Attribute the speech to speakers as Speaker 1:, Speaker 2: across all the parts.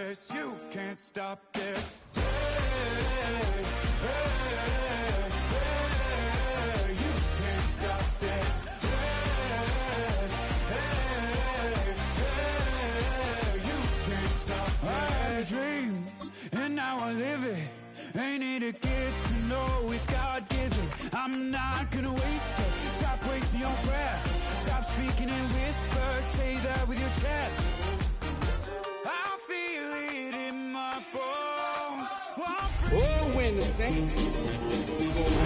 Speaker 1: this. You can't stop this. You can't stop this. You can't stop this. I had a dream, and now I live it. Ain't it a gift to know it's God-given? I'm not gonna waste it. Stop wasting your breath. Stop speaking in whispers. Say that with your chest. I feel it in my bones.
Speaker 2: Oh, when the Saints go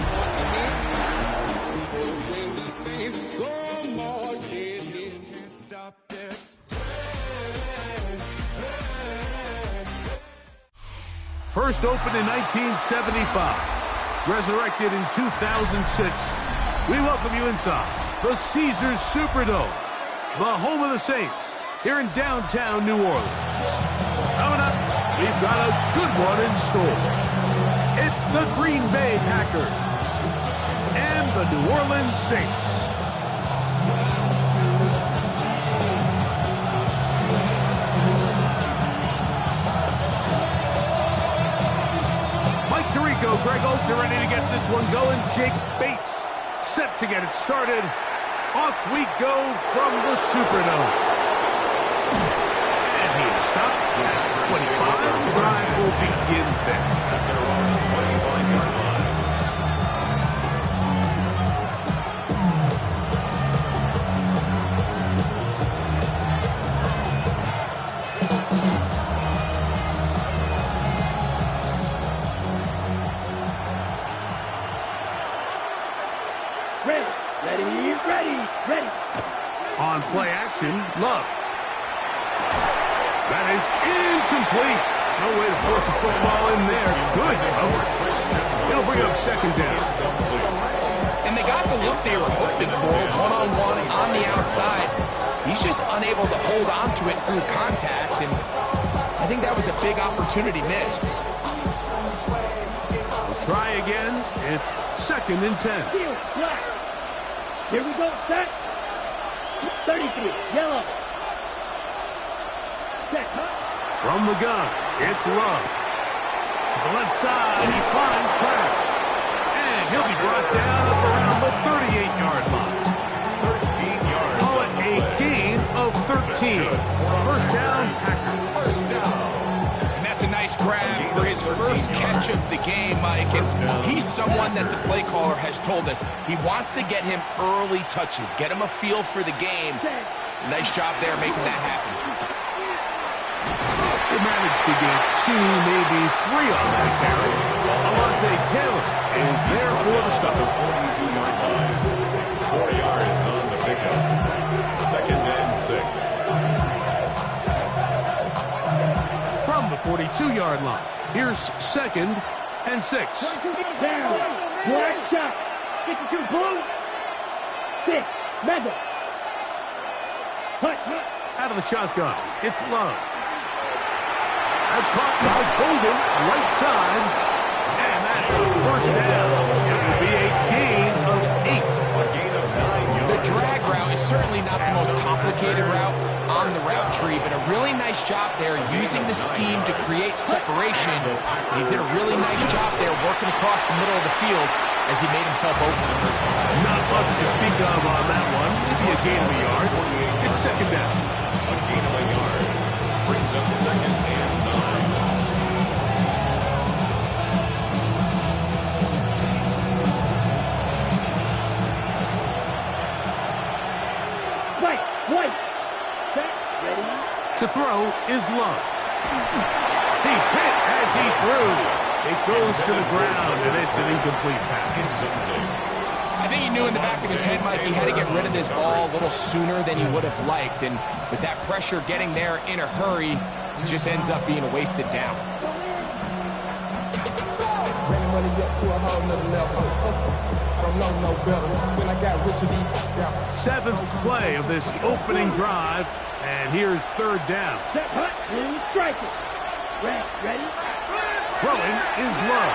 Speaker 2: marching in. Oh, when the Saints go marching in.
Speaker 1: Can't stop this.
Speaker 3: First opened in 1975, resurrected in 2006. We welcome you inside the Caesars Superdome, the home of the Saints, here in downtown New Orleans. Coming up, we've got a good one in store. It's the Green Bay Packers and the New Orleans Saints. Mike Tirico, Greg Oltz are ready to get this one going. Jake Bates set to get it started. Off we go from the Superdome. And he is stopped at 25. The drive will begin then.
Speaker 4: Ready.
Speaker 3: On play action, Love. That is incomplete. No way to force a football in there. Good coverage. They'll bring up second down.
Speaker 5: And they got the look they were hoping for, one-on-one on the outside. He's just unable to hold on to it through contact, and I think that was a big opportunity missed.
Speaker 3: We'll try again. It's 2nd and 10.
Speaker 4: Field flat. Here we go, set. 33, yellow. Set, huh?
Speaker 3: From the gun, it's Love. To the left side, he finds Pratt. And he'll be brought down up around the 38-yard line. 13 yards. Call it a gain of 13. First down, Packers.
Speaker 5: First down. And that's a nice grab for his first catch of the game, Mike. And he's someone that the play caller has told us he wants to get him early touches, get him a feel for the game. Nice job there making that happen.
Speaker 3: They managed to get 2, maybe 3 on that carry. Alontae Taylor is there for the stop.
Speaker 6: 42-yard line. 4 yards on the pickup. 2nd and 6.
Speaker 3: From the 42-yard line, here's 2nd and 6.
Speaker 4: Down. Black shot. 52 blue. 6. Mega. Hut.
Speaker 3: Out of the shotgun, it's Love. That's caught by Golden, right side. And that's a first down. It will be a gain of 8.
Speaker 6: A gain of 9 yards.
Speaker 5: The drag route is certainly not the most complicated route on the route tree, but a really nice job there using the scheme to create separation. He did a really nice job there working across the middle of the field as he made himself open.
Speaker 3: Not much to speak of on that one. Maybe a gain of a yard. It's 2nd down.
Speaker 6: A gain of a yard. Brings up 2nd and 9.
Speaker 4: White. Set. Ready.
Speaker 3: To throw is Love. He's hit as he throws. It goes to the ground, and it's an incomplete pass.
Speaker 5: I think he knew in the back of his head, Mike, he had to get rid of this ball a little sooner than he would have liked. And with that pressure getting there in a hurry, it just ends up being a wasted down.
Speaker 3: Seventh play of this opening drive, and here's 3rd down.
Speaker 4: Set. Hut. And strike it. Ready.
Speaker 3: Throwing is Love.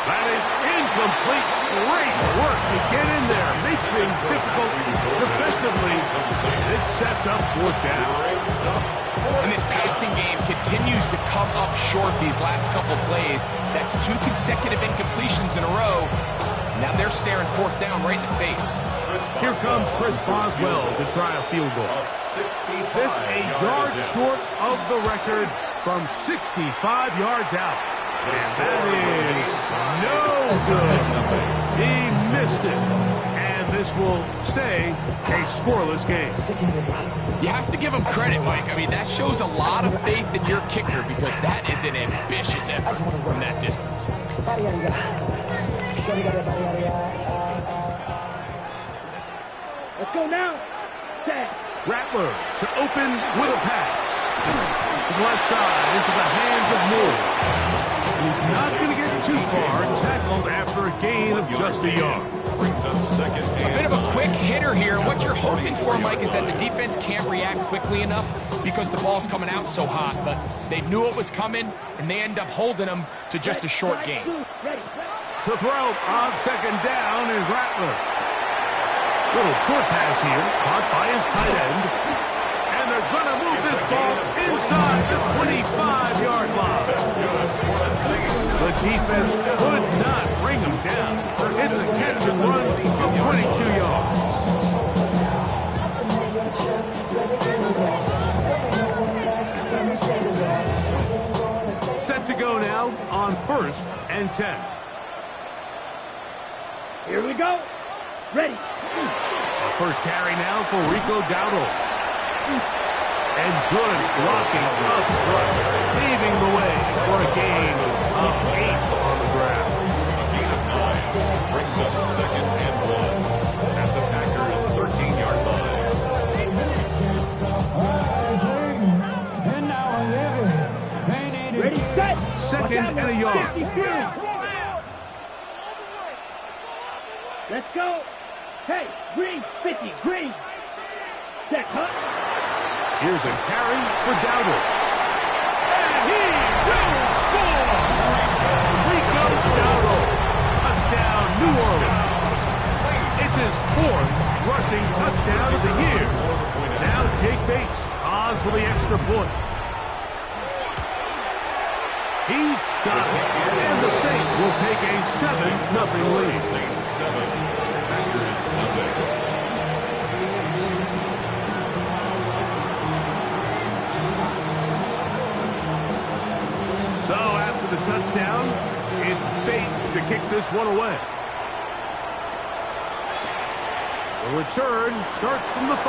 Speaker 3: That is incomplete. Great work to get in there. Make things difficult defensively. It sets up 4th down.
Speaker 5: And this passing game continues continues to come up short these last couple plays. That's 2 consecutive incompletions in a row. Now they're staring 4th down right in the face.
Speaker 3: Here comes Chris Boswell to try a field goal. This a yard short of the record from 65 yards out. And that is no good. He missed it. And this will stay a scoreless game.
Speaker 5: You have to give him credit, Mike. I mean, that shows a lot of faith in your kicker because that is an ambitious effort from that distance.
Speaker 4: Let's go now. Set.
Speaker 3: Rattler to open with a pass. To the left side, into the hands of Moore. He's not going to get too far, tackled after a gain of just a yard.
Speaker 6: Brings up second
Speaker 5: A bit of a quick hitter here. What you're hoping for, Mike, is that the defense can't react quickly enough because the ball's coming out so hot. But they knew it was coming, and they end up holding them to just a short gain.
Speaker 3: To throw on second down is Rattler. Little short pass here, caught by his tight end. And they're going to move this ball inside the 25-yard line. The defense could not bring him down. It's a catch-and run of 22 yards. Set to go now on 1st and 10.
Speaker 4: Here we go. Ready.
Speaker 3: First carry now for Rico Dowdle. And good blocking up front, paving the way for a gain of 8 on the ground.
Speaker 6: A gain of 9 brings up second and 1 at the Packers' 13-yard line.
Speaker 4: Ready, set.
Speaker 3: Second and a yard.
Speaker 4: Let's go. Hey, green, 50, green. Set, hut.
Speaker 3: Here's a carry for Dowdle. And he will score! Rico Dowdle. Touchdown, New Orleans. It's his 4th rushing touchdown of the year. Now Jake Bates on for the extra point. He's got it. And the Saints will take a 7-0 lead.
Speaker 6: Saints 7, Packers nothing.
Speaker 3: So after the touchdown, it's Bates to kick this one away. The return starts from the 5.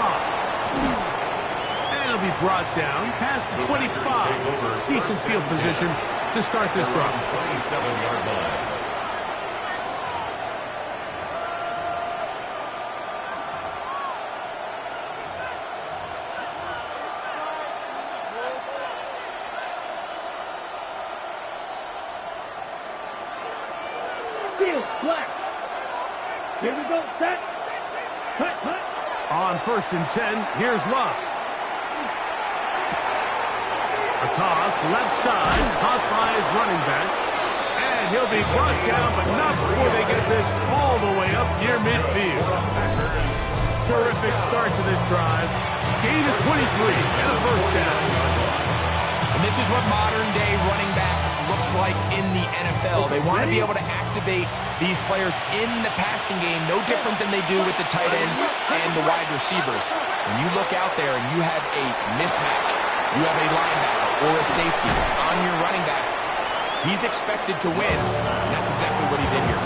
Speaker 3: And it'll be brought down past the 25. Decent field position to start this drive.
Speaker 6: 27-yard line.
Speaker 4: Field, black. Here we go, set. Cut, cut.
Speaker 3: On 1st and 10, here's Love. A toss, left side, caught by his running back. And he'll be brought down, but not before they get this all the way up near midfield. Terrific start to this drive. Gain of 23 and a first down.
Speaker 5: And this is what modern-day running back looks like in the NFL. They want to be able to activate these players in the passing game, no different than they do with the tight ends and the wide receivers. When you look out there and you have a mismatch, you have a linebacker or a safety on your running back, he's expected to win, and that's exactly what he did here.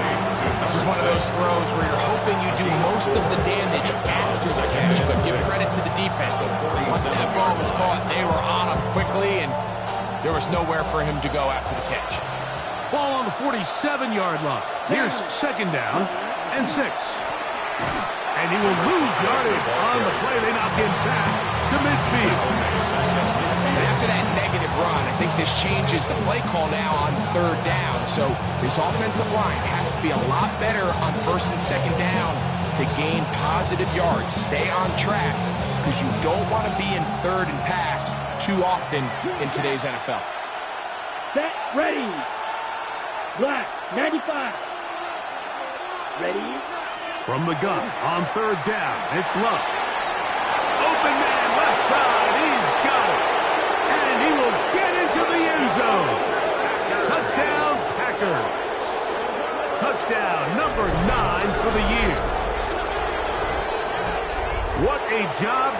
Speaker 5: This is one of those throws where you're hoping you do most of the damage after the catch, but give credit to the defense. Once that ball was caught, they were on him quickly, and there was nowhere for him to go after the catch.
Speaker 3: Ball on the 47-yard line. Here's second down and 6. And he will lose yardage on the play. They knock him back to midfield.
Speaker 5: And after that negative run, I think this changes the play call now on 3rd down. So this offensive line has to be a lot better on 1st and 2nd down to gain positive yards. Stay on track because you don't want to be in 3rd and pass too often in today's NFL.
Speaker 4: Set, ready. Black, 95. Ready.
Speaker 3: From the gun on 3rd down, it's Love. Open man, left side, he's got it. And he will get into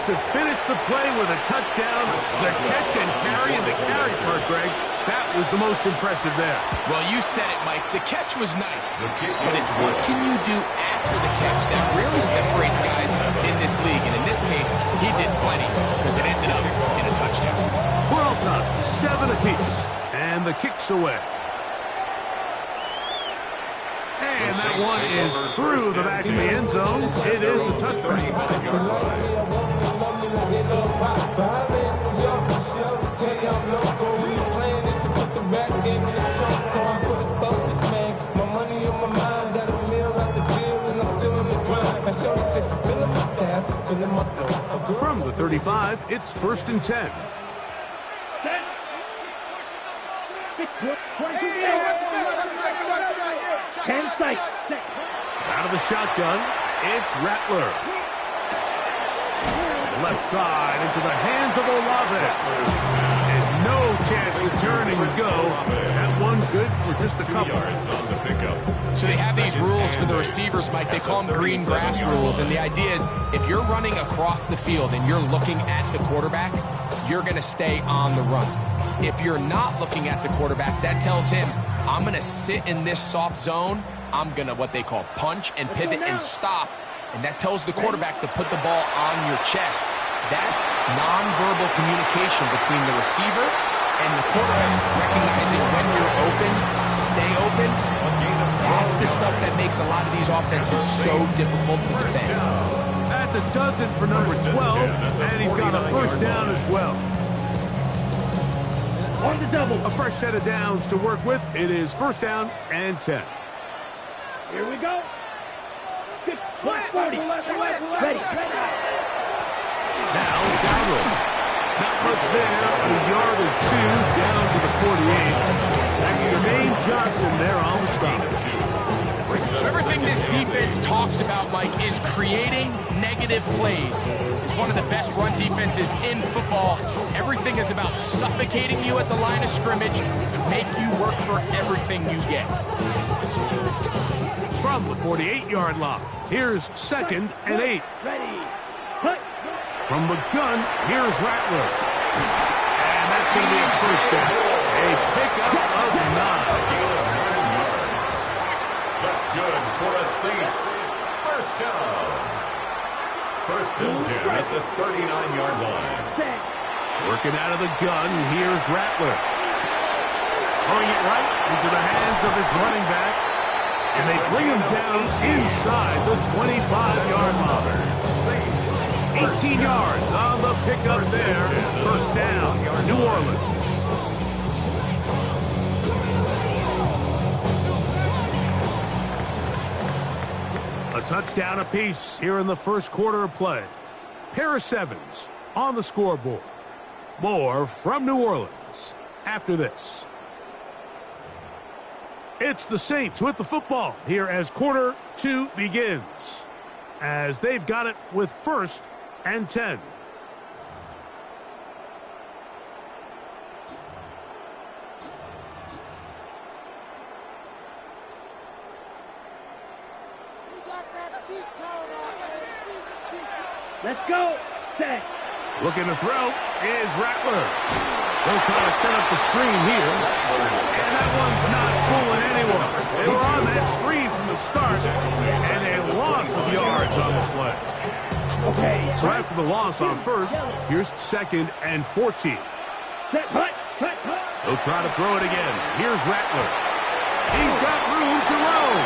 Speaker 3: to finish the play with a touchdown. The catch and carry and the carry part, Greg, that was the most impressive there.
Speaker 5: Well, you said it, Mike. The catch was nice, but it's what can you do after the catch that really separates guys in this league. And in this case, he did plenty because it ended up in a touchdown.
Speaker 3: For all time, 7 apiece. And the kick's away. And that one is through the back of the end zone. It is a touchback. From the 35, it's 1st and 10. Out of the shotgun, it's Rattler. Left side into the hands of Olave. There's no chance to turn and go. That one's good for just a couple.
Speaker 6: Yards on the pickup.
Speaker 5: So they have these rules for the receivers, Mike. They call them green grass rules. And the idea is if you're running across the field and you're looking at the quarterback, you're going to stay on the run. If you're not looking at the quarterback, that tells him, I'm going to sit in this soft zone. I'm going to what they call punch and pivot and stop. And that tells the quarterback to put the ball on your chest. That nonverbal communication between the receiver and the quarterback, recognizing when you're open, stay open, that's the stuff that makes a lot of these offenses so difficult to defend.
Speaker 3: That's a dozen for number 12, and he's got a 1st down as well.
Speaker 4: On the double.
Speaker 3: A fresh set of downs to work with. It is 1st down and 10.
Speaker 4: Here we go. Good. 40. Ready.
Speaker 3: Now, Dowdle. Not much there. A yard or 2 down to the 48. That's Jermaine Johnson there on the stop.
Speaker 5: So everything this defense talks about, Mike, is creating negative plays. It's one of the best run defenses in football. Everything is about suffocating you at the line of scrimmage, make you work for everything you get.
Speaker 3: From the 48-yard line, here's 2nd and 8.
Speaker 4: Ready. Cut.
Speaker 3: From the gun, here's Rattler. And that's going to be a 1st down. A pickup of 9.
Speaker 6: That's good for a Saints 1st down. 1st and 10 at the 39-yard line.
Speaker 3: Working out of the gun, here's Rattler. Throwing it right into the hands of his running back. And they bring him down inside the 25-yard line. 18 yards on the pickup there. 1st down, New Orleans. A touchdown apiece here in the 1st quarter of play. Pair of 7s on the scoreboard. More from New Orleans after this. It's the Saints with the football here as quarter 2 begins. As they've got it with 1st and 10.
Speaker 4: Let's go. Set.
Speaker 3: Looking to throw is Rattler. They'll try to set up the screen here. And that one's not fooling anyone. They were on that screen from the start. And a loss of yards on the play.
Speaker 4: Okay.
Speaker 3: So after the loss on 1st, here's 2nd and 14.
Speaker 4: Set. Cut.
Speaker 3: They'll try to throw it again. Here's Rattler. He's got room to roam.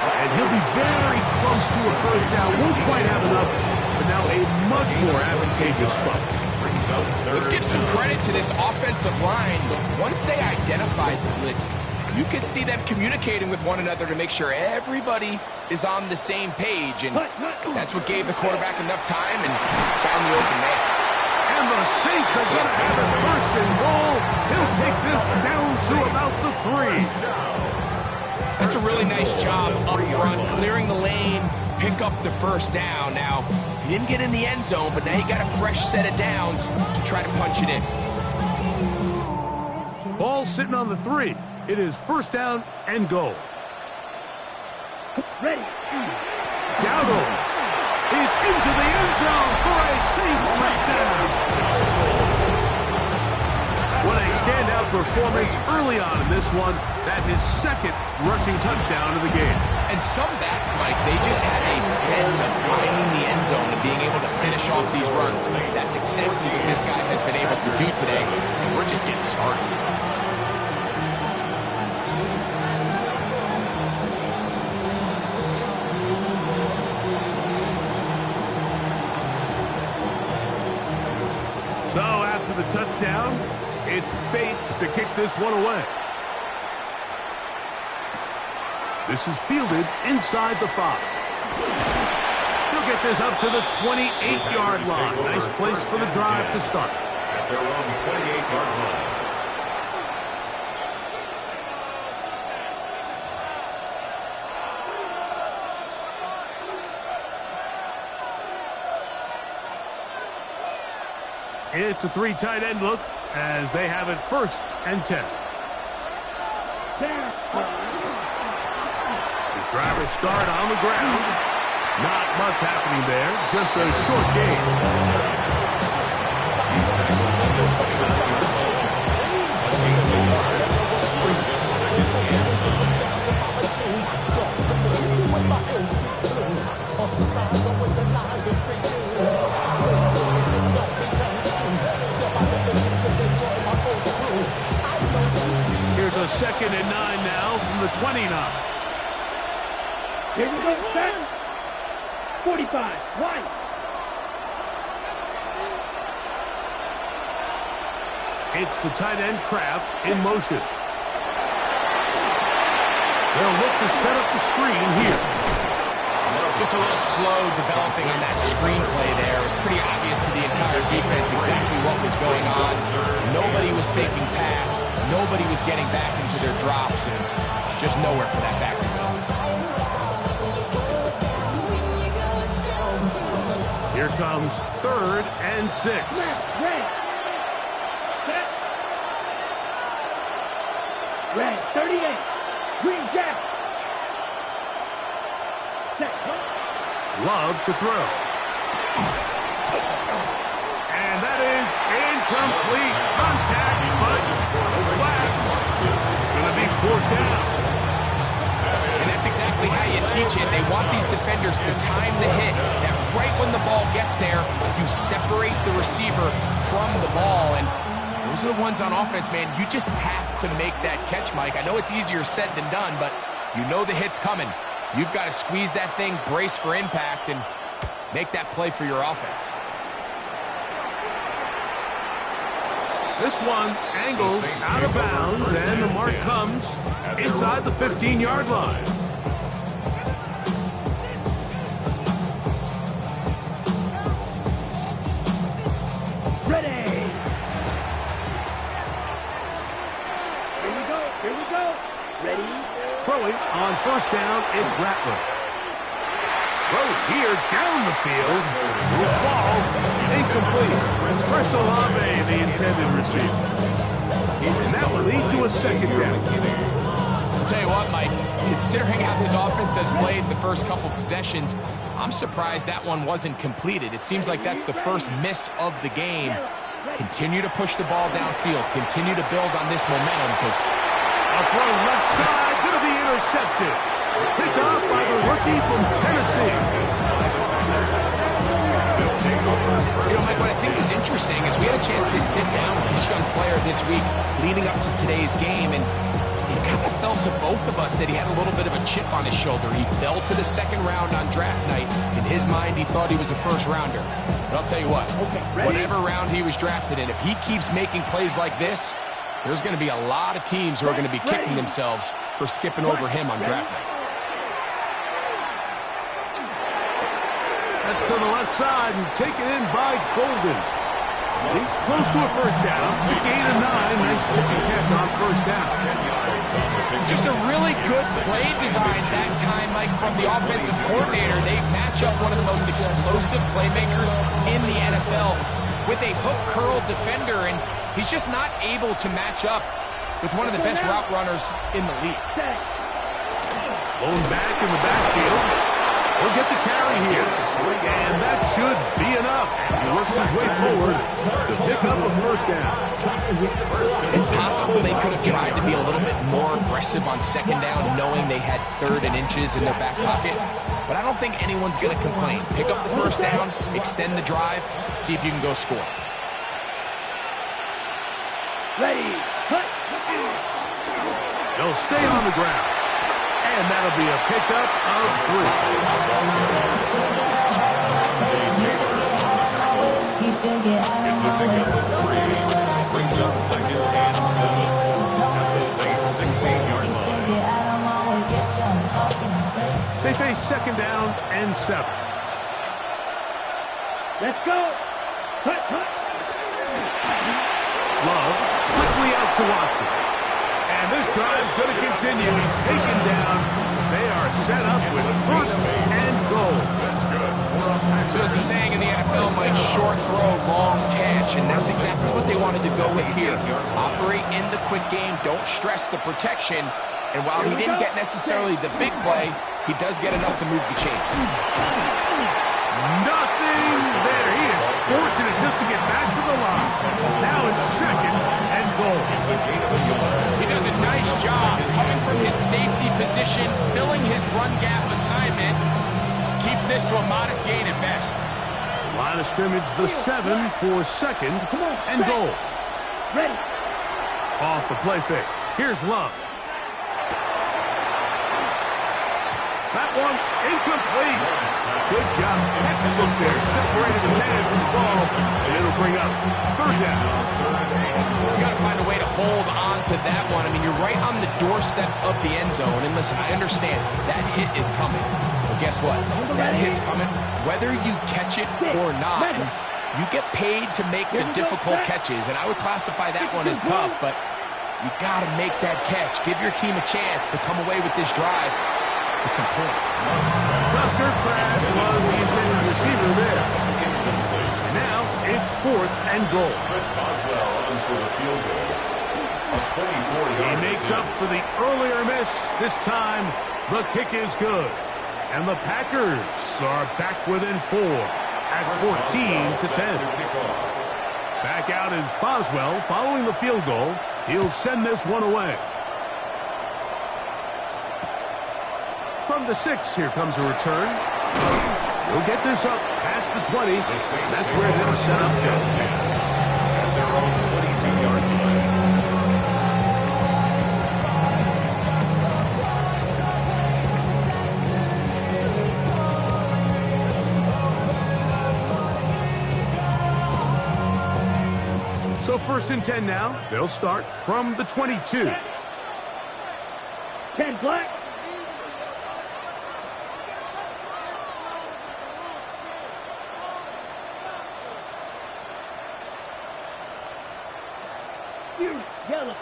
Speaker 3: And he'll be very close to a 1st down. Won't quite have enough, but now a much more advantageous spot.
Speaker 5: Let's give some credit to this offensive line. Once they identified the blitz, you could see them communicating with one another to make sure everybody is on the same page. And that's what gave the quarterback enough time and found the open man.
Speaker 3: And the Saints are going to have it 1st and goal. He'll take this down to about the 3.
Speaker 5: That's a really nice job up front, clearing the lane, pick up the 1st down. Now, he didn't get in the end zone, but now you got a fresh set of downs to try to punch it in.
Speaker 3: Ball sitting on the 3. It is 1st down and goal.
Speaker 4: Ready.
Speaker 3: Dowdle. is into the end zone for a Saints touchdown. What a standout performance early on in this one. That's his second rushing touchdown of the game.
Speaker 5: And some backs, Mike, they just have a sense of finding the end zone and being able to finish off these runs. That's exactly what this guy has been able to do today, and we're just getting started.
Speaker 3: So after the touchdown, it's Bates to kick this one away. This is fielded inside the 5. He'll get this up to the 28-yard line. Nice place for the drive to start.
Speaker 6: At their own 28-yard line.
Speaker 3: It's a 3 tight end look as they have it 1st and 10. His drivers start on the ground. Not much happening there. Just a short gain. Here's a 2nd and 9 now from the 29.
Speaker 4: Here we go, set. 45, right.
Speaker 3: It's the tight end Kraft in motion. They'll look to set up the screen here.
Speaker 5: Just a little slow developing on that screenplay there. It was pretty obvious to the entire defense exactly what was going on. Nobody was thinking pass. Nobody was getting back into their drops, and just nowhere for that back to go.
Speaker 3: Here comes 3rd and 6.
Speaker 4: Red. Set. Red, 38. Green Jack. Set.
Speaker 3: Love to throw. And that is incomplete. Contact, but flags. Going to be 4th down.
Speaker 5: And that's exactly how you teach it. They want these defenders to time the hit. That right when the ball gets there, you separate the receiver from the ball. And those are the ones on offense, man. You just have to make that catch, Mike. I know it's easier said than done, but you know the hit's coming. You've got to squeeze that thing, brace for impact, and make that play for your offense.
Speaker 3: This one angles out of bounds, and the mark comes inside the 15-yard line.
Speaker 4: Ready. Here we go. Here we go. Ready.
Speaker 3: Throwing on 1st down, it's Rattler. Throw here down the field. Will fall. Incomplete. Chris Olave, the intended receiver. And that will lead to a 2nd down.
Speaker 5: I'll tell you what, Mike, considering how this offense has played the first couple possessions, I'm surprised that one wasn't completed. It seems like that's the first miss of the game. Continue to push the ball downfield. Continue to build on this momentum because
Speaker 3: a throw left side, going to be intercepted. Picked off by the rookie from Tennessee.
Speaker 5: You know, Mike, what I think is interesting is we had a chance to sit down with this young player this week leading up to today's game, and it kind of felt to both of us that he had a little bit of a chip on his shoulder. He fell to the 2nd round on draft night. In his mind, he thought he was a 1st rounder. But I'll tell you what, whatever round he was drafted in, if he keeps making plays like this, there's going to be a lot of teams who are going to be kicking themselves for skipping over him on draft night.
Speaker 3: That's to the left side and taken in by Golden. He's close to a 1st down. The gain of 9. Nice pitching catch on 1st down.
Speaker 5: Just a really good play design that time, Mike, from the offensive coordinator. They match up one of the most explosive playmakers in the NFL with a hook curl defender, and he's just not able to match up with one of the best route runners in the league.
Speaker 3: Blown back in the backfield. He'll get the carry here. And that should be enough. He works his way forward to pick up a first down.
Speaker 5: It's possible they could have tried to be a little bit more aggressive on second down, knowing they had 3rd and inches in their back pocket. But I don't think anyone's going to complain. Pick up the first down, extend the drive, see if you can go score.
Speaker 4: Ready, cut.
Speaker 3: They'll stay on the ground. And that'll be a pickup of 3.
Speaker 6: It's a pickup of 3. Brings up 2nd and 7 at the Saints' 16-yard line.
Speaker 3: They face 2nd down and 7.
Speaker 4: Let's go. Cut, cut.
Speaker 3: Love quickly out to Watson. And this drive's going to continue. He's taken down. They are set up with 1st and goal.
Speaker 6: That's good.
Speaker 5: So as the saying in the NFL, Mike, short throw, long catch, and that's exactly what they wanted to go with here. Operate in the quick game, don't stress the protection, and while he didn't get necessarily the big play, he does get enough to move the chains.
Speaker 3: Nothing there. He is fortunate just to get back to the line. Now it's 2nd and goal.
Speaker 6: It's a gain of a yard.
Speaker 5: He does a nice job coming from his safety position, filling his run gap assignment, keeps this to a modest gain at best.
Speaker 3: Line of scrimmage, the 7 for 2nd and goal.
Speaker 4: Ready.
Speaker 3: Off the play fake. Here's Love. That one incomplete. Good job. Textbook there. Separated the man from the ball. And it'll bring up 3rd down.
Speaker 5: He's got to find a way to hold on to that one. I mean, you're right on the doorstep of the end zone. And listen, I understand that hit is coming. But guess what? That hit's coming whether you catch it or not. And you get paid to make the difficult catches. And I would classify that one as tough. But you got to make that catch. Give your team a chance to come away with this drive with some points.
Speaker 3: Tucker Kraft was the intended receiver there. And now it's 4th and goal.
Speaker 6: Chris Boswell on for the field goal. A 24-yard.
Speaker 3: He makes up for the earlier miss. This time, the kick is good. And the Packers are back within 4 at 14-10. Back out is Boswell following the field goal. He'll send this one away. From the 6, here comes a return. He'll get this up past the 20. That's where they'll set up shop.
Speaker 6: At their own 22-yard line.
Speaker 3: So 1st and 10 now. They'll start from the 22.
Speaker 4: 10 black. Yellow.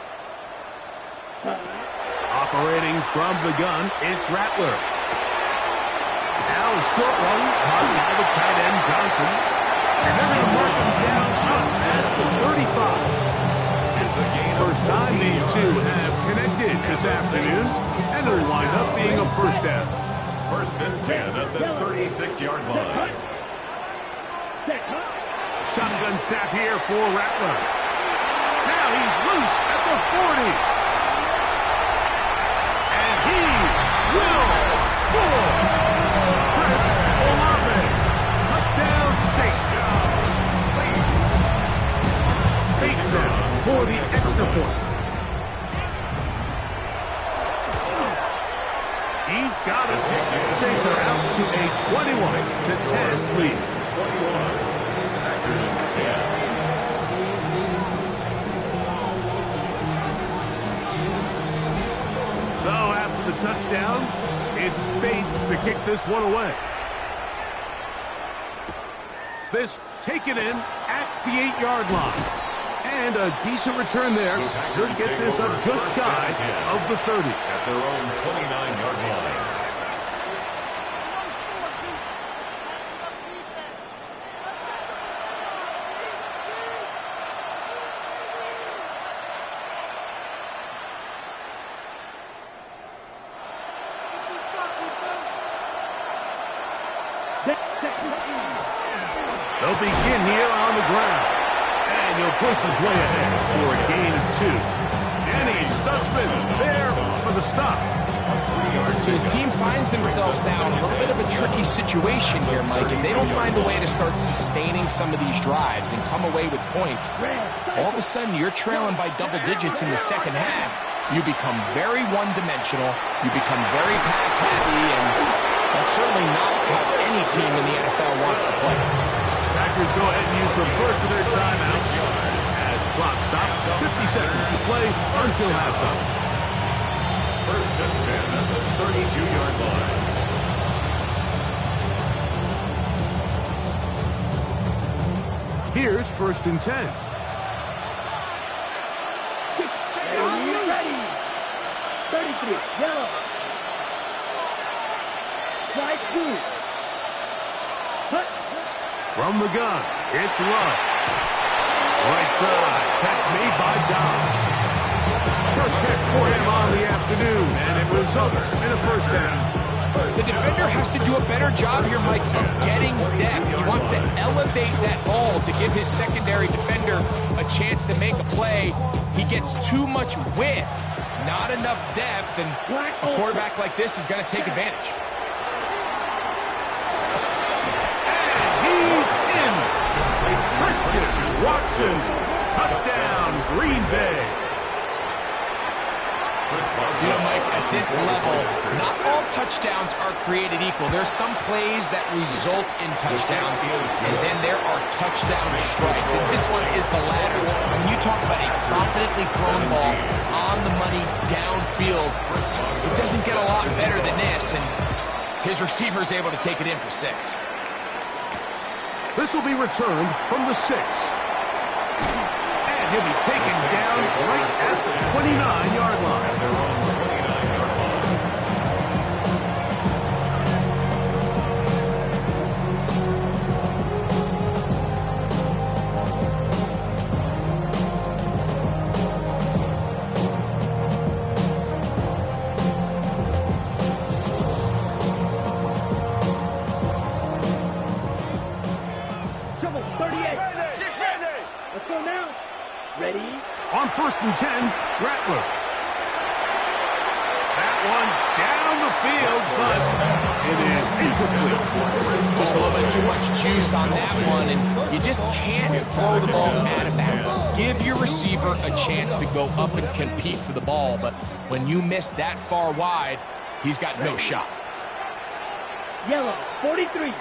Speaker 3: Operating from the gun, it's Rattler. Now a short one, caught by the tight end Johnson. And they're going to mark him down just past the 35.
Speaker 6: It's a gain.
Speaker 3: First time these two have connected this afternoon, and it'll wind up being a first down.
Speaker 6: 1st and 10 at the 36-yard line.
Speaker 3: Shotgun snap here for Rattler. Now he's loose at the 40. And he will score. Chris Olave. Touchdown Saints. Saints now for the extra point. He's got it. Saints are out to a 21-10 lead.
Speaker 6: 21. Packers 10.
Speaker 3: So after the touchdown, it's Bates to kick this one away. This taken in at the 8-yard line. And a decent return there. Could get this up just shy of the 30.
Speaker 6: At their own 29-yard line.
Speaker 3: They'll begin here on the ground. And he'll push his way ahead for a gain of 2. Danny Stutzman there for the stop.
Speaker 5: So his team finds themselves now in a little bit of a tricky situation here, Mike. If they don't find a way to start sustaining some of these drives and come away with points, all of a sudden you're trailing by double digits in the second half. You become very one-dimensional. You become very pass-happy, and that's certainly not how any team in the NFL wants to play.
Speaker 3: Packers go ahead and use the first of their timeouts as clock stops. 50 seconds to play until halftime.
Speaker 6: First and 10 at the 32-yard line.
Speaker 3: Here's first and 10.
Speaker 4: Ready. 33, yellow. Slide 2. Cut.
Speaker 3: From the gun, it's Love. Right side, catch made by Dobbs. First catch for him on the afternoon, and it results in a first down.
Speaker 5: The defender has to do a better job here, Mike, of getting depth. He wants to elevate that ball to give his secondary defender a chance to make a play. He gets too much width, not enough depth, and a quarterback like this is going to take advantage.
Speaker 3: And he's in. Christian Watson, touchdown, Green Bay.
Speaker 5: You know, Mike, at this level, not all touchdowns are created equal. There's some plays that result in touchdowns, and then there are touchdown strikes. And this one is the latter. When you talk about a confidently thrown ball on the money downfield, it doesn't get a lot better than this, and his receiver is able to take it in for 6.
Speaker 3: This will be returned from the 6. And he'll be taken down right at the 29-yard line.
Speaker 4: Trouble, 38. Let's go now. Ready.
Speaker 3: On first and 10, Rattler. That one down the field, but it is incomplete.
Speaker 5: Just a little bit too much juice on that one, and you just can't throw the ball out of bounds. Give your receiver a chance to go up and compete for the ball, but when you miss that far wide, he's got no shot.
Speaker 4: Yellow, 43.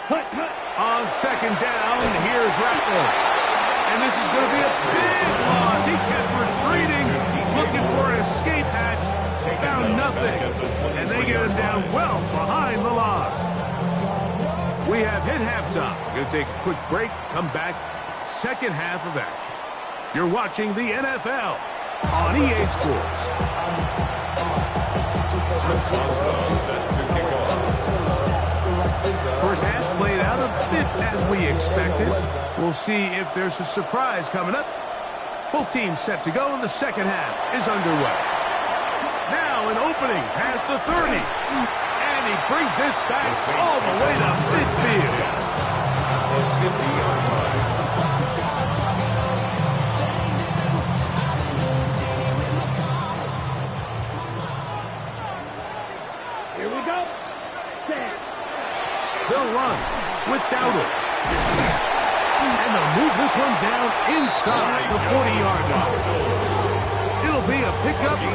Speaker 4: Cut.
Speaker 3: On second down, here's Rattler. And this is going to be a big loss. He kept retreating, looking for an escape hatch. Found nothing. And they get him down well behind the line. We have hit halftime. We're going to take a quick break, come back, second half of action. You're watching the NFL on EA Sports.
Speaker 6: Set to kick off.
Speaker 3: First half played out a bit as we expected. We'll see if there's a surprise coming up. Both teams set to go, and the second half is underway. Now an opening past the 30. And he brings this back all the way to midfield.
Speaker 6: 50-yard line.
Speaker 4: Here we go. Set.
Speaker 3: They'll run with Dowdle. And they'll move this one down inside the 40-yard line. It'll be a pickup 10.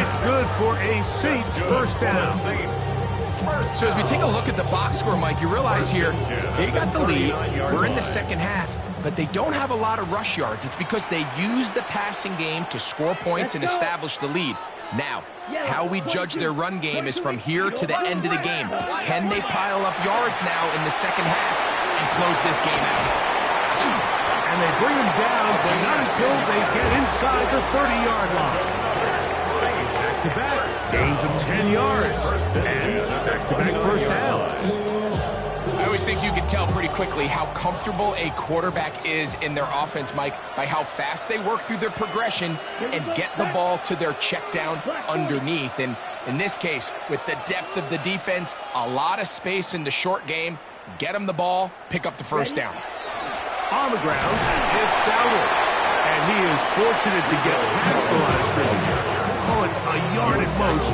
Speaker 3: It's good for a Saints first down.
Speaker 5: So as we take a look at the box score, Mike, you realize here they got the lead. We're in the second half, but they don't have a lot of rush yards. It's because they use the passing game to score points and establish the lead. Now, how we judge their run game is from here to the end of the game. Can they pile up yards now in the second half and close this game out?
Speaker 3: And they bring him down, but not until they get inside the 30-yard line. Back-to-back gains of 10 yards. And back-to-back first downs.
Speaker 5: I always think you can tell pretty quickly how comfortable a quarterback is in their offense, Mike, by how fast they work through their progression and get the ball to their check down underneath. And In this case, with the depth of the defense, a lot of space in the short game, get him the ball, pick up the first down.
Speaker 3: On the ground, it's Dowdle. And he is fortunate to get past the line of scrimmage. Call it a yard at most.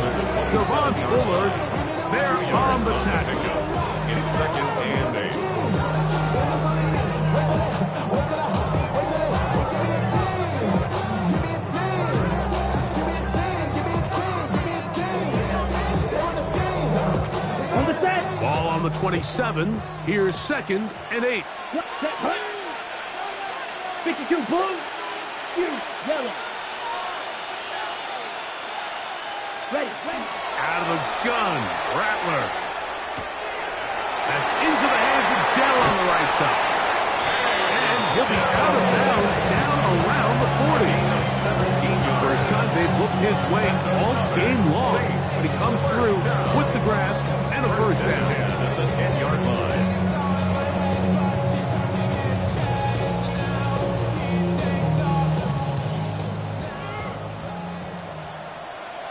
Speaker 3: Devon Bullard, they're on the tackle.
Speaker 6: In 2nd and 8.
Speaker 4: On the set.
Speaker 3: Ball on the 27. Here's 2nd and 8.
Speaker 4: Set, hut. 52 blue. You yellow. Ready.
Speaker 3: Out of the gun, Rattler. That's into the hands of Dell on the right side. And he'll be out of bounds down around the 40. First time they've looked his way all game long. But he comes through with the grab and a first down.
Speaker 6: At the 10-yard line.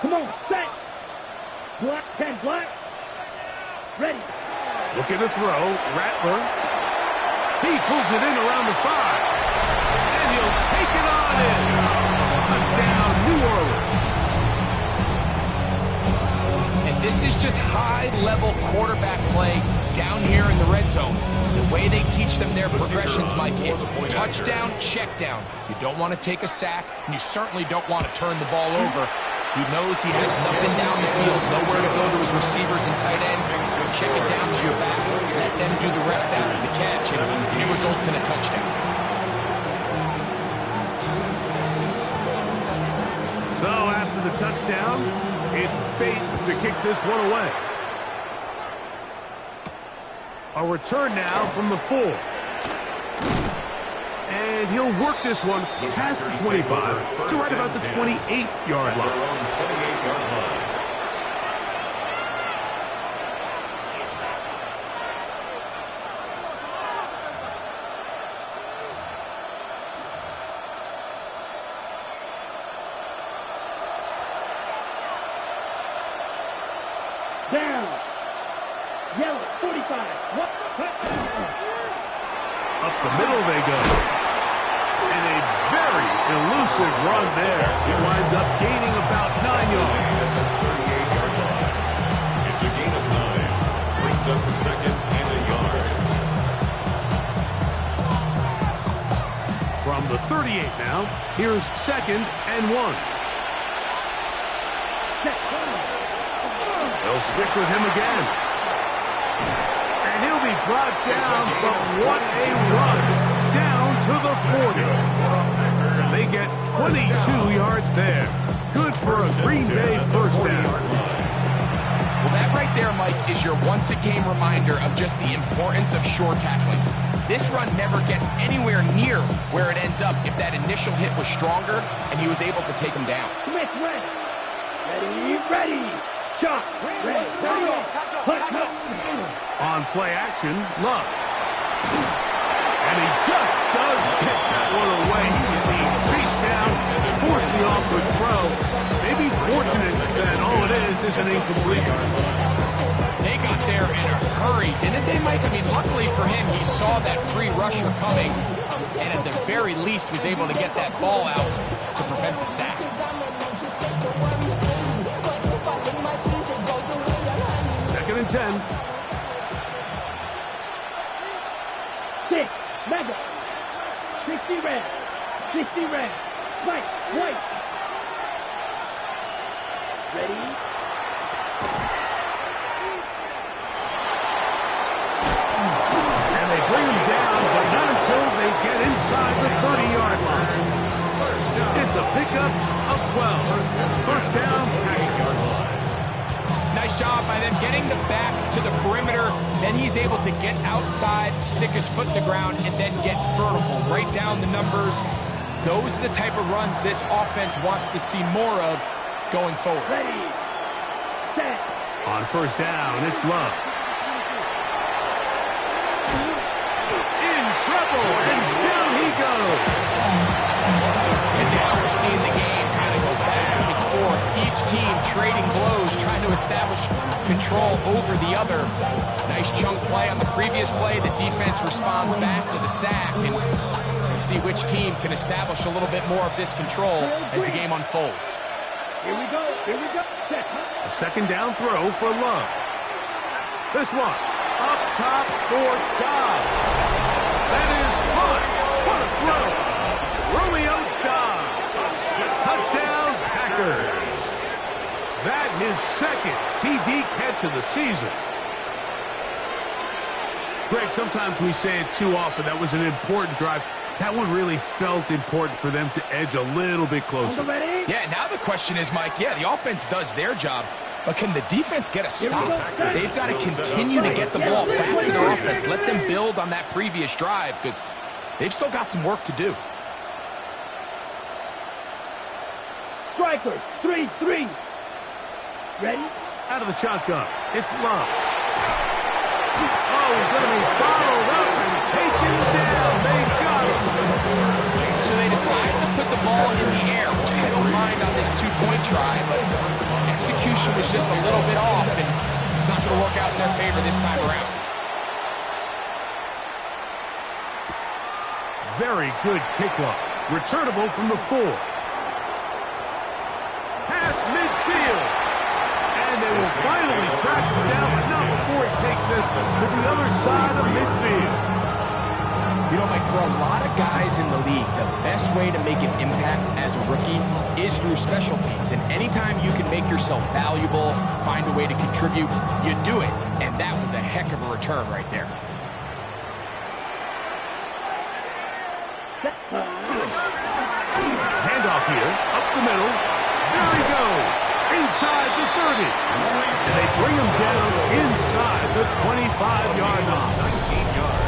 Speaker 4: Come on, set. Black, 10 black. Ready.
Speaker 3: Looking to throw, Rattler. He pulls it in around the 5. And he'll take it on in. Touchdown, New Orleans.
Speaker 5: And this is just high-level quarterback play down here in the red zone. The way they teach them their progressions, Mike, it's touchdown, check down. You don't want to take a sack, and you certainly don't want to turn the ball over. He knows he has nothing down the field, nowhere to go to his receivers and tight ends. Check it down to your back, let them do the rest after the catch, and it results in a touchdown.
Speaker 3: So after the touchdown, it's Bates to kick this one away. A return now from the 4. And he'll work this one past the 25 to right about the 28-yard line.
Speaker 6: 28-yard line.
Speaker 4: Down. Yellow, 45. What?
Speaker 3: Up the middle they go. And a very elusive run there. He winds up gaining about 9 yards.
Speaker 6: 38-yard line. It's a gain of 9. Brings up 2nd and a yard.
Speaker 3: From the 38 now, here's 2nd and 1. They'll stick with him again. And he'll be brought down, but what a run. Down to the 40. They get 22 yards there. Good for a Green Bay first down.
Speaker 5: Well, that right there, Mike, is your once-a-game reminder of just the importance of short tackling. This run never gets anywhere near where it ends up if that initial hit was stronger and he was able to take him down.
Speaker 4: Smith, ready. Shot. Ready.
Speaker 3: On play action, Love. And he just does get that one away. He was being chased down, forced the awkward throw. Maybe he's fortunate that all it is an incompletion.
Speaker 5: They got there in a hurry, didn't they, Mike? I mean, luckily for him, he saw that free rusher coming and at the very least was able to get that ball out to prevent the sack.
Speaker 3: 2nd and 10.
Speaker 4: 6, mega. 60 red. Spike, white. Ready.
Speaker 3: And they bring him down, but not until they get inside the 30-yard line. It's a pickup of 12. First down, 8-yard line.
Speaker 5: Nice job by them getting the back to the perimeter. Then he's able to get outside, stick his foot in the ground, and then get vertical. Right down the numbers. Those are the type of runs this offense wants to see more of going forward.
Speaker 4: Ready. Set.
Speaker 3: On first down, it's Love. In trouble, and down he goes.
Speaker 5: And now we're seeing the game kind of go back and forth. Each team trading blows, trying establish control over the other. Nice chunk play on the previous play. The defense responds back with a sack, and let's see which team can establish a little bit more of this control as the game unfolds.
Speaker 4: Here we go. Here we go. Set.
Speaker 3: A second down throw for Love. This one, up top for Dobbs. That is caught. What a throw. Romeo Dobbs. Touchdown, Packers. That his second TD catch of the season. Greg, sometimes we say it too often. That was an important drive. That one really felt important for them to edge a little bit closer.
Speaker 5: Yeah, now the question is, Mike, yeah, the offense does their job, but can the defense get a stop? They've got to continue to get the ball back to their offense. Let them build on that previous drive because they've still got some work to do.
Speaker 4: Strikers, 3-3. Ready?
Speaker 3: Out of the shotgun, it's Love. Oh, he's going to be followed up and taken down. They got him.
Speaker 5: So they decided to put the ball in the air, which I don't mind on this two-point try, but execution was just a little bit off, and it's not going to work out in their favor this time around.
Speaker 3: Very good kickoff. Returnable from the 4. Past midfield. And they will finally track him down, but not before he takes this to the other side of midfield.
Speaker 5: You know, Mike, for a lot of guys in the league, the best way to make an impact as a rookie is through special teams. And anytime you can make yourself valuable, find a way to contribute, you do it. And that was a heck of a return right there.
Speaker 3: Handoff here, up the middle. There he goes, inside the 30. And they bring him down inside the 25-yard line. 19 yards.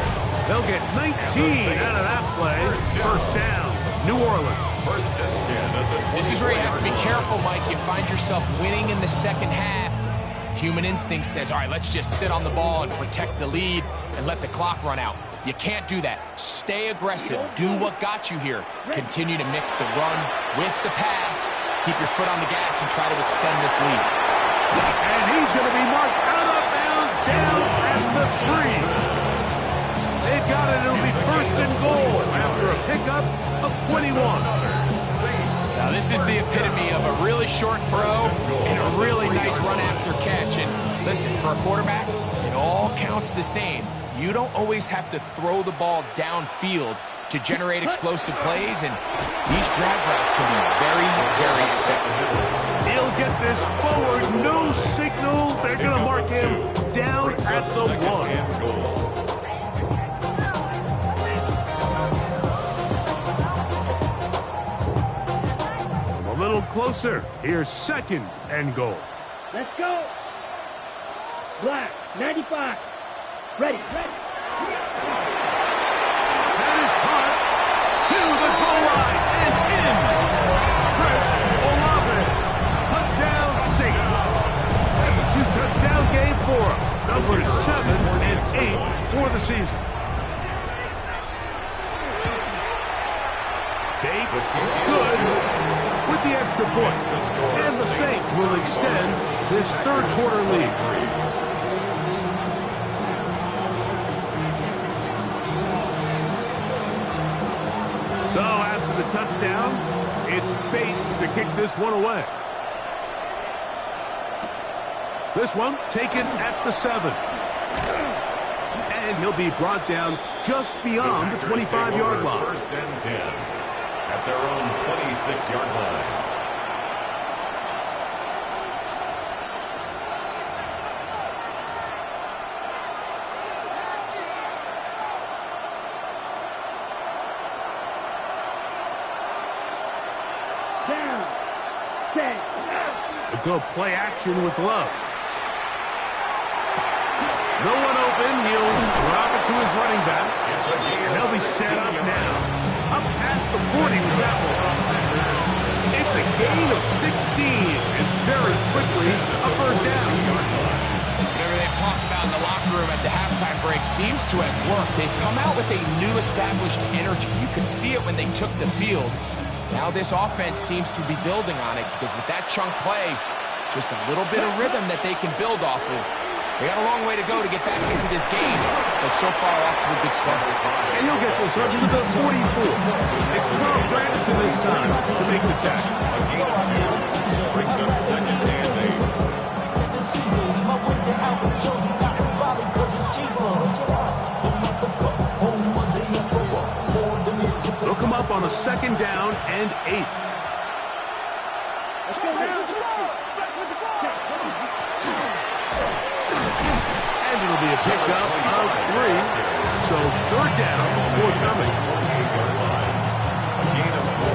Speaker 3: They'll get 19 out of that play. First down, New Orleans.
Speaker 6: First and 10 at the 20.
Speaker 5: This is where you have to be careful, Mike. You find yourself winning in the second half. Human instinct says, all right, let's just sit on the ball and protect the lead and let the clock run out. You can't do that. Stay aggressive. Do what got you here. Continue to mix the run with the pass. Keep your foot on the gas and try to extend this lead.
Speaker 3: And he's going to be marked out of bounds down at the 3. They've got it. It'll be first and goal after a pickup of 21.
Speaker 5: Now, this is the epitome of a really short throw and a really nice run after catch. And listen, for a quarterback, it all counts the same. You don't always have to throw the ball downfield to generate explosive plays, and these drag routes can be very, very effective.
Speaker 3: He'll get this forward, no signal. They're going to mark him down at the 1. A little closer. Here's second and goal.
Speaker 4: Let's go. Black, 95. Ready.
Speaker 3: That is caught to the goal line and in. Chris Olave. Touchdown Saints. That's a 2-touchdown game for him. Numbers 7 and 8 for the season. Bates, good with the extra point. And the Saints will extend this third quarter lead. So after the touchdown, it's Bates to kick this one away. This one taken at the 7. And he'll be brought down just beyond the 25-yard line.
Speaker 6: First and 10 at their own 26-yard line.
Speaker 3: A good play action with Love. No one open. He'll drop it to his running back. And they'll be set up now. Up past the 40 with that one. It's a gain of 16. And very quickly, a first down.
Speaker 5: Whatever they've talked about in the locker room at the halftime break seems to have worked. They've come out with a new established energy. You could see it when they took the field. Now this offense seems to be building on it because with that chunk play, Just a little bit of rhythm that they can build off of. They got a long way to go to get back into this game, but so far off to a good start.
Speaker 3: And he'll get this up to the 44. It's Carl Granderson this time to make the tackle.
Speaker 6: A gain of 2 brings up second and 8.
Speaker 3: They'll come up on a second down and 8.
Speaker 4: Let's go now.
Speaker 3: And it'll be a pickup of 3. So third down, forthcoming.
Speaker 6: A gain of 4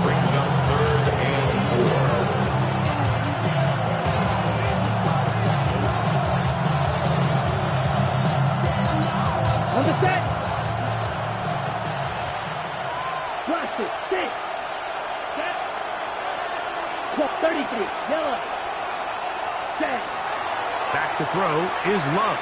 Speaker 6: brings up third and 4.
Speaker 4: On the set. Blast it. Set. Set. 33. Yellow. Set.
Speaker 3: Back to throw is Love.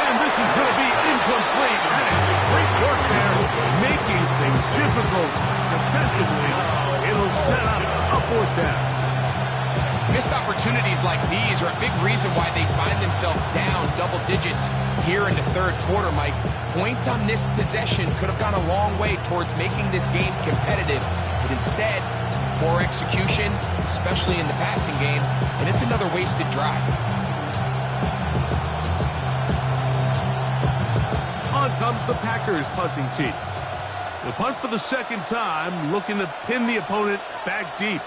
Speaker 3: And this is going to be incomplete. That is great work there, making things difficult defensively. It'll set up a fourth down.
Speaker 5: Missed opportunities like these are a big reason why they find themselves down double digits here in the third quarter, Mike. Points on this possession could have gone a long way towards making this game competitive, but instead, poor execution, especially in the passing game, and it's another wasted drive.
Speaker 3: On comes the Packers punting team. The punt for the second time, looking to pin the opponent back deep.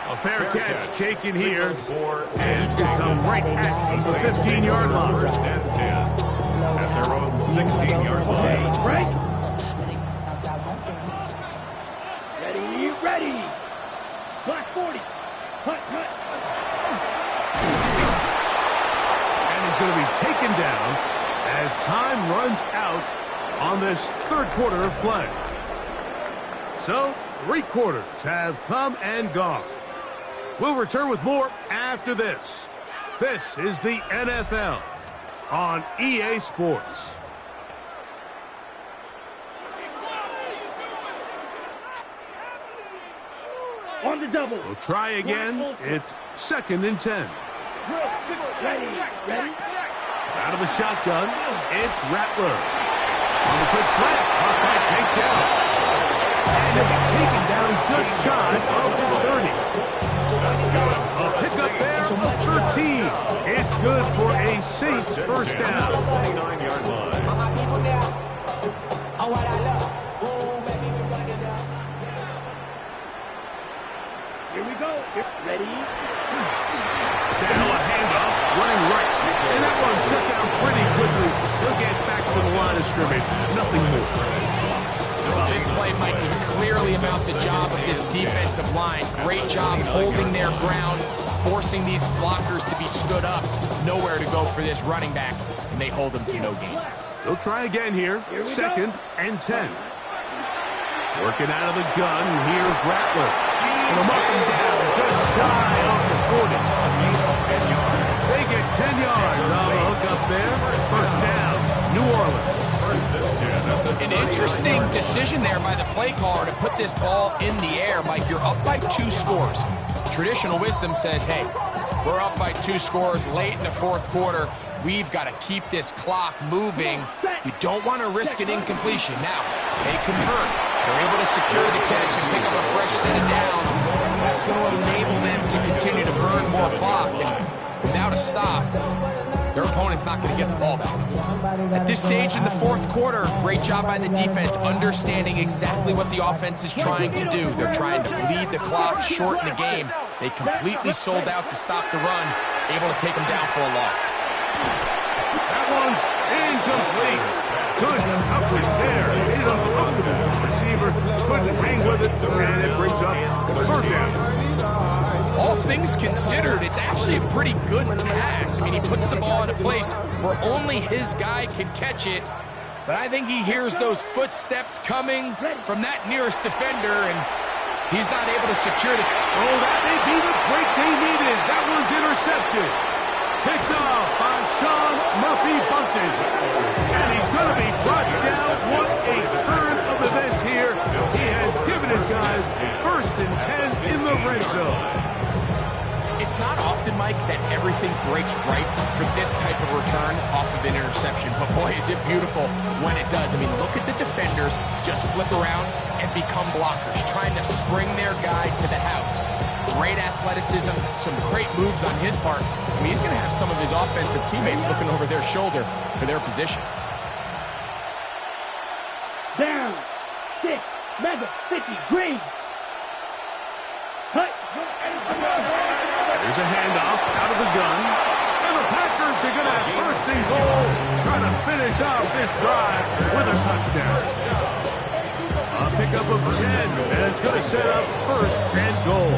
Speaker 3: A fair catch taken here, and it's going to come right at the 15-yard line.
Speaker 6: First and 10 at their own 16-yard line.
Speaker 4: Right. Ready. Black 40. Cut.
Speaker 3: And he's going to be taken down as time runs out on this third quarter of play. So, 3 quarters have come and gone. We'll return with more after this. This is the NFL on EA Sports.
Speaker 4: On the double.
Speaker 3: We'll try again. It's second and 10.
Speaker 4: Ready.
Speaker 3: Out of the shotgun, it's Rattler. On the quick slant, caught by takedown. And he'll be taken down just shy of the 30. That's good. A pickup there of 13. It's good for a Saints first down.
Speaker 6: 29-yard line.
Speaker 4: Here we go. Ready.
Speaker 3: Now a handoff, running right. And that one shut down pretty quickly. He'll get back to the line of scrimmage. Nothing more.
Speaker 5: Well, this play, Mike, is clearly about the job of this defensive line. Great job holding their ground, forcing these blockers to be stood up. Nowhere to go for this running back, and they hold them to no gain.
Speaker 3: They'll try again here. Second and 10. Working out of the gun, here's Rattler. And a up and down, just shy of the 40. They get 10 yards on the hook up there. First down, New Orleans.
Speaker 5: An interesting decision there by the play caller to put this ball in the air. Mike, you're up by 2 scores. Traditional wisdom says, hey, we're up by 2 scores late in the fourth quarter. We've got to keep this clock moving. You don't want to risk an incompletion. Now, they convert. They're able to secure the catch and pick up a fresh set of downs. That's going to enable them to continue to burn more clock. And without a stop, their opponent's not going to get the ball back. At this stage in the fourth quarter, great job by the defense understanding exactly what the offense is trying to do. They're trying to bleed the clock, shorten the game. They completely sold out to stop the run, able to take them down for a loss.
Speaker 3: That one's incomplete. Good coverage there. Made up comfortable. Receiver couldn't hang with it, and it brings up the third down.
Speaker 5: All things considered, it's actually a pretty good pass. I mean, he puts the ball in a place where only his guy can catch it. But I think he hears those footsteps coming from that nearest defender, and He's not able to secure the...
Speaker 3: Oh, that may be the break they needed. That one's intercepted. Picked off by Sean Murphy Bunting. And he's going to be brought down. What a turn of events here. He has given his guys 1st and 10 in the red zone.
Speaker 5: It's not often, Mike, that everything breaks right for this type of return off of an interception. But boy, is it beautiful when it does. I mean, look at the defenders just flip around and become blockers, trying to spring their guy to the house. Great athleticism, some great moves on his part. I mean, he's going to have some of his offensive teammates looking over their shoulder for their position.
Speaker 4: Down. 6. Mega 50. Green. Cut.
Speaker 3: There's a handoff out of the gun. And the Packers are going to have 1st and goal, trying to finish off this drive with a touchdown. A pickup of 10, and it's going to set up 1st and goal.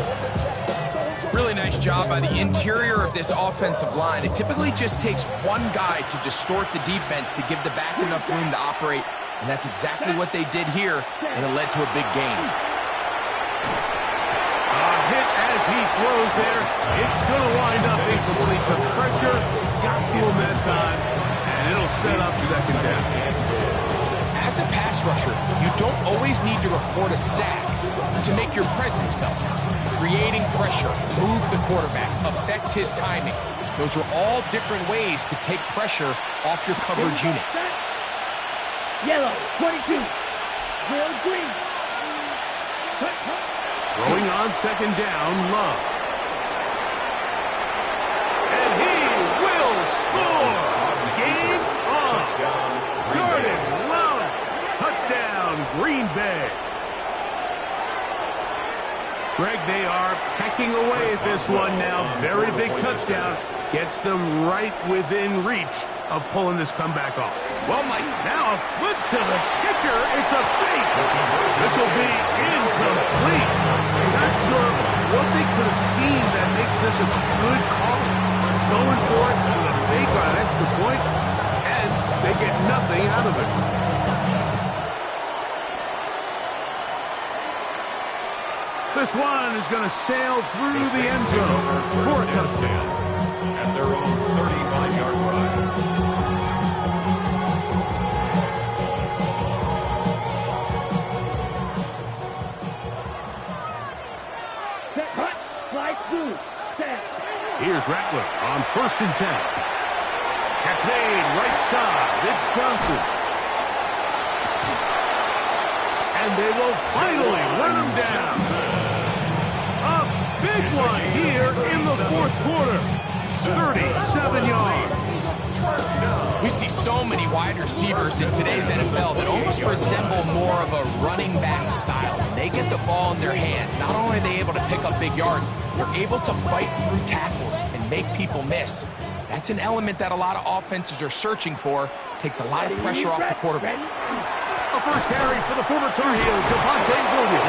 Speaker 5: Really nice job by the interior of this offensive line. It typically just takes one guy to distort the defense to give the back enough room to operate, and that's exactly what they did here, and it led to a big gain.
Speaker 3: Hit as he throws there. It's going to wind up incomplete. The pressure got to him that time, and it'll set up 2nd down.
Speaker 5: As a pass rusher, you don't always need to record a sack to make your presence felt. Creating pressure, move the quarterback, affect his timing. Those are all different ways to take pressure off your coverage unit.
Speaker 4: Yellow, 22. Will Green.
Speaker 3: Throwing on 2nd down, Love. And he will score! Game on! Jordan Love! Touchdown, Green Bay! Greg, they are pecking away at this one now. Very big touchdown. Gets them right within reach of pulling this comeback off.
Speaker 5: Well, Mike,
Speaker 3: now a flip to the kicker. It's a fake. This will be incomplete. Not sure what they could have seen that makes this a good call. Just going for it with a fake on an extra point, and they get nothing out of it. This one is going to sail through the end zone for a touchdown.
Speaker 6: At their own 35-yard line.
Speaker 3: Here's Rattler on 1st and 10. Catch made right side. It's Johnson. And they will finally run him down. A big one here in the 4th quarter. 37 yards.
Speaker 5: we see so many wide receivers in today's NFL that almost resemble more of a running back style. When they get the ball in their hands, not only are they able to pick up big yards, they're able to fight through tackles and make people miss. That's an element that a lot of offenses are searching for. Takes a lot of pressure off the quarterback.
Speaker 3: A first carry for the former Tar Heel, Javonte Williams.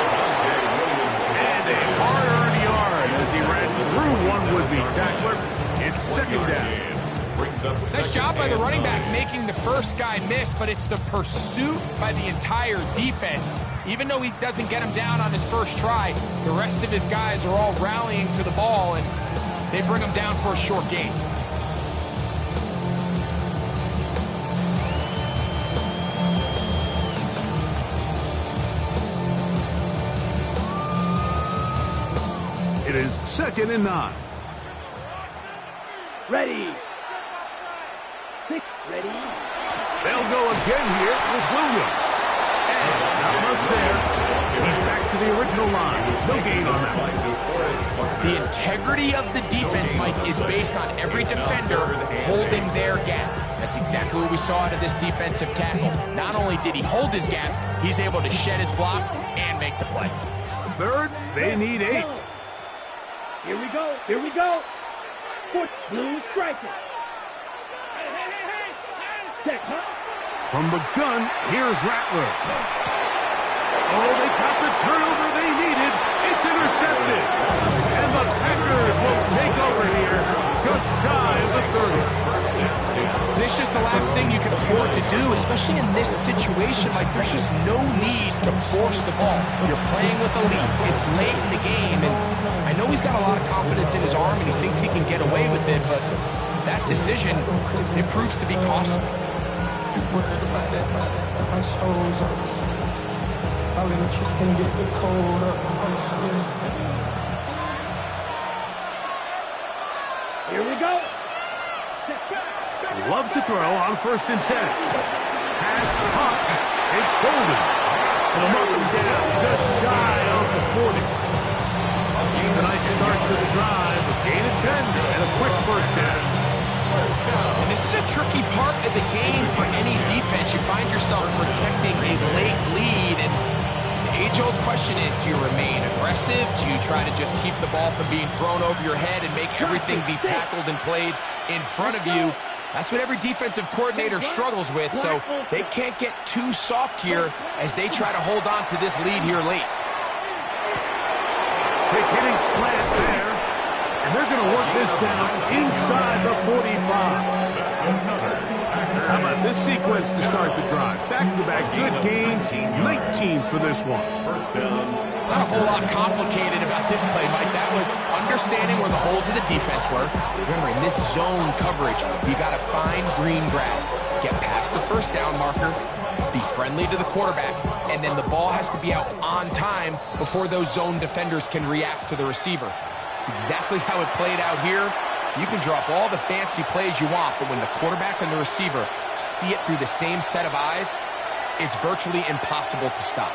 Speaker 3: And a hard-earned yard as he ran through one would-be tackler. It's second down.
Speaker 5: Nice job by the running back making the first guy miss, but it's the pursuit by the entire defense. Even though he doesn't get him down on his first try, the rest of his guys are all rallying to the ball, and they bring him down for a short gain.
Speaker 3: It is 2nd and 9.
Speaker 4: Ready. 6, ready.
Speaker 3: They'll go again here with Williams. And not much there. He's back to the original line. There's no gain on that one.
Speaker 5: The integrity of the defense, Mike, is based on every defender holding their gap. That's exactly what we saw out of this defensive tackle. Not only did he hold his gap, he's able to shed his block and make the play.
Speaker 3: Third, they need 8.
Speaker 4: Here we go. Here we go. Foot blue striker. Check, huh?
Speaker 3: From the gun, here's Rattler. Oh, they got the turnover they needed. It's intercepted. And the Packers will take over here just shy of the 30.
Speaker 5: This is just the last thing you can afford to do, especially especially in this situation, like there's just no need to force the ball. You're playing with a lead. It's late in the game, and I know he's got a lot of confidence in his arm, and he thinks he can get away with it, but that decision, it proves to be costly.
Speaker 4: Here we go.
Speaker 3: Love to throw on 1st and 10. Pass caught. It's Golden. It'll knock him down just shy of the 40. A nice start to the drive. A gain of 10 and a quick first down.
Speaker 5: And this is a tricky part of the game for any defense. You find yourself protecting a late lead, and the age-old question is, do you remain aggressive? Do you try to just keep the ball from being thrown over your head and make everything be tackled and played in front of you? That's what every defensive coordinator struggles with, so they can't get too soft here as they try to hold on to this lead here late.
Speaker 3: Quick hitting slant there, and they're going to work this down inside the 45. How about this sequence to start the drive? Back-to-back good games, 19 for this one.
Speaker 6: First down.
Speaker 5: Not a whole lot complicated about this play, Mike. That was understanding where the holes of the defense were. Remember, in this zone coverage, you got to find green grass, get past the first down marker, be friendly to the quarterback, and then the ball has to be out on time before those zone defenders can react to the receiver. It's exactly how it played out here. You can drop all the fancy plays you want, but when the quarterback and the receiver see it through the same set of eyes, it's virtually impossible to stop.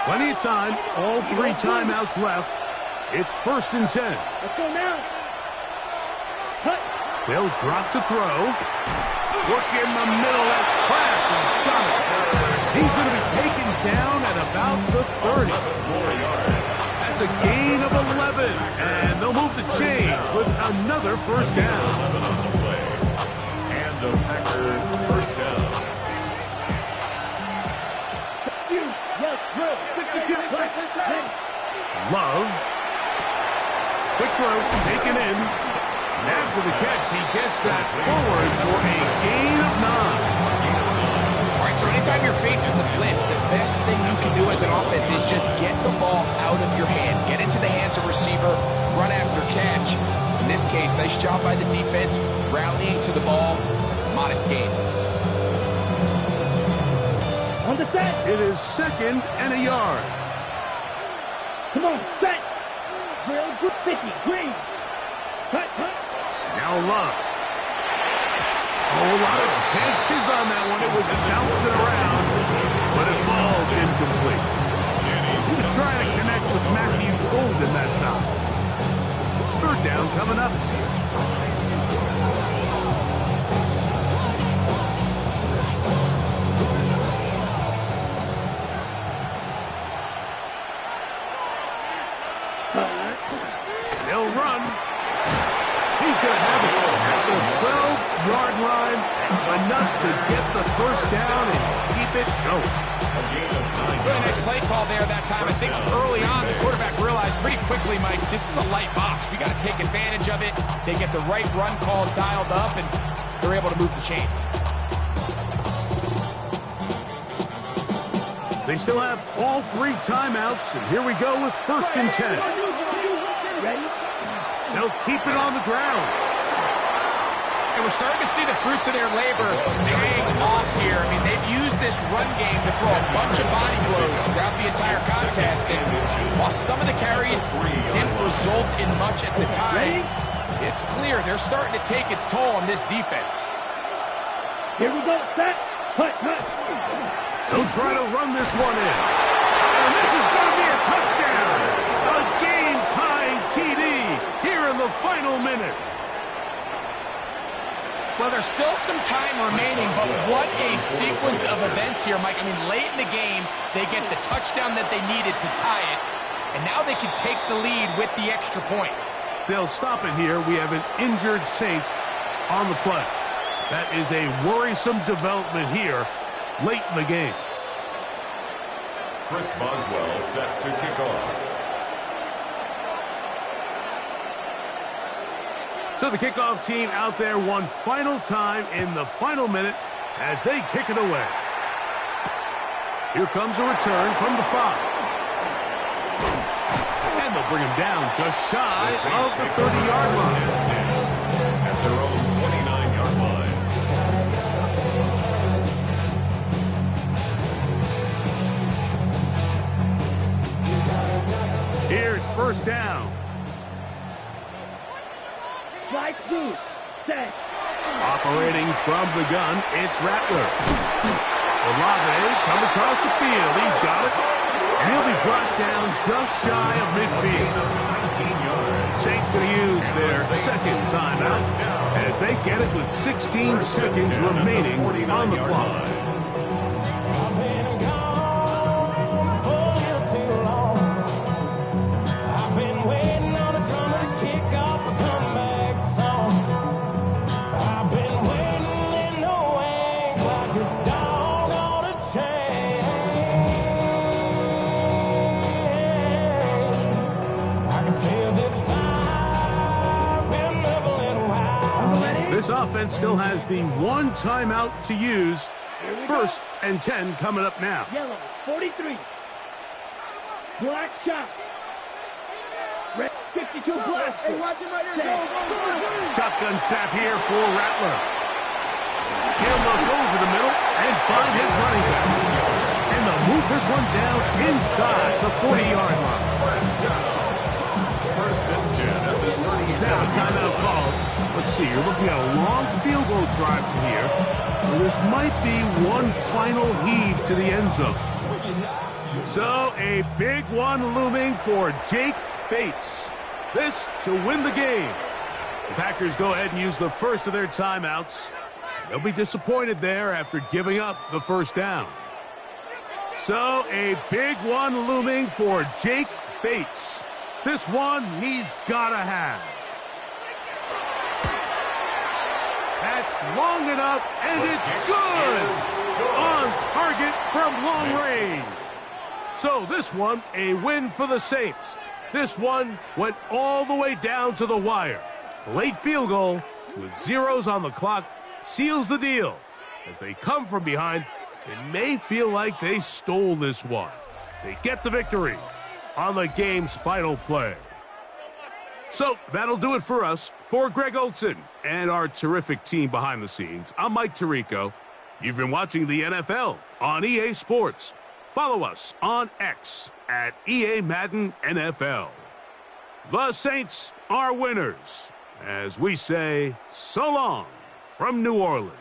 Speaker 3: Plenty of time, all 3 timeouts left. It's 1st and 10.
Speaker 4: Let's go now. Cut.
Speaker 3: They'll drop to throw. Work in the middle, that's Kraft, he's got it. He's going to be taken down at about the 30. That's a gain of 11, and they'll move the chains with another first down.
Speaker 6: 11 on the play. And the Packers first down.
Speaker 3: Love. Quick throw, taken in. And after the catch, he gets that forward for a gain of 9.
Speaker 5: All right, so anytime you're facing the blitz, the best thing you can do as an offense is just get the ball out of your hand. Get into the hands of receiver, run after catch. In this case, nice job by the defense, rallying to the ball. Modest gain.
Speaker 4: On the set.
Speaker 3: It is 2nd and a yard.
Speaker 4: Come on, set. Real good, sticky, green. Cut, cut.
Speaker 3: Now Love. Oh, a lot of chances on that one. It was bouncing around, but it falls incomplete. He was trying to connect with Matthew Golden that time. 3rd down coming up. They'll run. He's going to have it at the 12-yard line. Enough to get the first down and keep it going.
Speaker 5: Really nice play call there that time. I think early on the quarterback realized pretty quickly, Mike, this is a light box. We got to take advantage of it. They get the right run call dialed up, and they're able to move the chains.
Speaker 3: They still have all 3 timeouts, and here we go with 1st and 10.
Speaker 4: Ready?
Speaker 3: They'll keep it on the ground.
Speaker 5: And we're starting to see the fruits of their labor paying off here. I mean, they've used this run game to throw a bunch of body blows throughout the entire contest. And while some of the carries didn't result in much at the time, it's clear they're starting to take its toll on this defense.
Speaker 4: Here we go, set. Cut, cut.
Speaker 3: They'll try to run this one in. And this is going to be a touchdown. A game-tying TD here in the final minute.
Speaker 5: Well, there's still some time remaining, but what a sequence of events here, Mike. I mean, late in the game, they get the touchdown that they needed to tie it, and now they can take the lead with the extra point.
Speaker 3: They'll stop it here. We have an injured Saint on the play. That is a worrisome development here late in the game.
Speaker 6: Chris Boswell set to kick off.
Speaker 3: So the kickoff team out there one final time in the final minute as they kick it away. Here comes a return from the 5. And they'll bring him down just shy of the 30-yard line.
Speaker 6: At their own 29-yard line.
Speaker 3: Here's first down.
Speaker 4: Flight 2, set.
Speaker 3: Operating from the gun, it's Rattler. Olave come across the field. He's got it. And he'll be brought down just shy of midfield.
Speaker 6: 19 yards.
Speaker 3: Saints going to use their second timeout as they get it with 16 seconds remaining on the clock. This offense still has the one timeout to use. First and 10 coming up now.
Speaker 4: Yellow, 43. Black shot. Red 52 blaster. Hey, watch him right here. Go.
Speaker 3: Shotgun snap here for Rattler. He'll look over the middle and find his running back. And they'll move this one down inside the 40-yard line.
Speaker 6: First and 10 at the 37.
Speaker 3: Now a timeout called. Let's see, you're looking at a long field goal drive from here. Well, this might be one final heave to the end zone. So a big one looming for Jake Bates. This to win the game. The Packers go ahead and use the first of their timeouts. They'll be disappointed there after giving up the first down. So a big one looming for Jake Bates. This one he's got to have. That's long enough, and it's good! On target from long range. So this one, a win for the Saints. This one went all the way down to the wire. The late field goal with zeros on the clock seals the deal. As they come from behind, it may feel like they stole this one. They get the victory on the game's final play. So that'll do it for us. For Greg Olson and our terrific team behind the scenes, I'm Mike Tirico. You've been watching the NFL on EA Sports. Follow us on X at EA Madden NFL. The Saints are winners, as we say so long from New Orleans.